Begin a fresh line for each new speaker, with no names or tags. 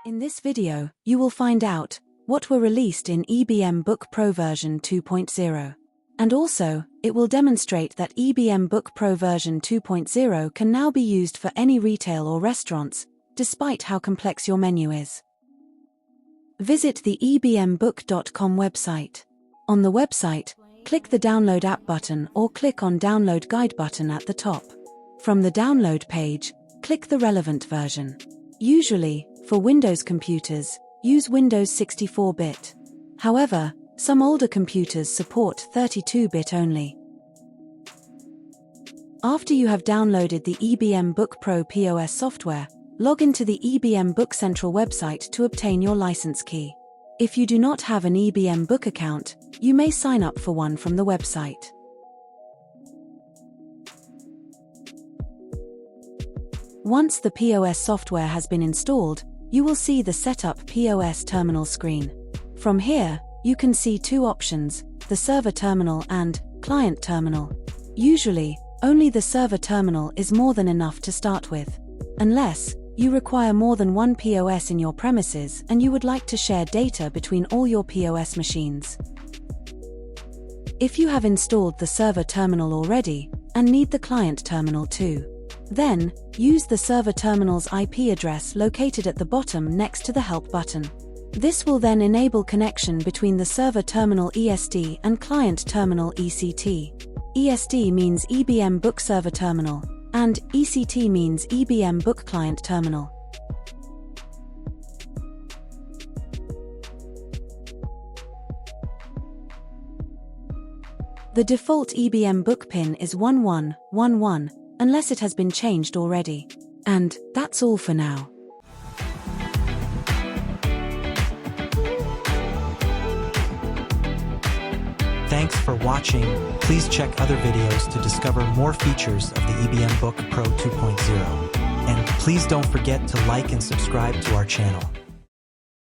In this video, you will find out what were released in Ebmbook Pro version 2.0. And also, it will demonstrate that Ebmbook Pro version 2.0 can now be used for any retail or restaurants, despite how complex your menu is. Visit the ebmbook.com website. On the website, click the Download App button or click on Download Guide button at the top. From the download page, click the relevant version. Usually, for Windows computers, use Windows 64-bit. However, some older computers support 32-bit only. After you have downloaded the Ebmbook Pro POS software, log into the Ebmbook Central website to obtain your license key. If you do not have an Ebmbook account, you may sign up for one from the website. Once the POS software has been installed, you will see the Setup POS Terminal screen. From here, you can see two options, the Server Terminal and Client Terminal. Usually, only the Server Terminal is more than enough to start with. Unless you require more than one POS in your premises and you would like to share data between all your POS machines. If you have installed the Server Terminal already and need the Client Terminal too, then use the Server Terminal's IP address located at the bottom next to the Help button. This will then enable connection between the Server Terminal ESD and Client Terminal ECT. ESD means Ebmbook Server Terminal, and ECT means Ebmbook Client Terminal. The default Ebmbook pin is 1111, unless it has been changed already. And that's all for now.
Thanks for watching. Please check other videos to discover more features of the Ebmbook Pro 2.0. And please don't forget to like and subscribe to our channel.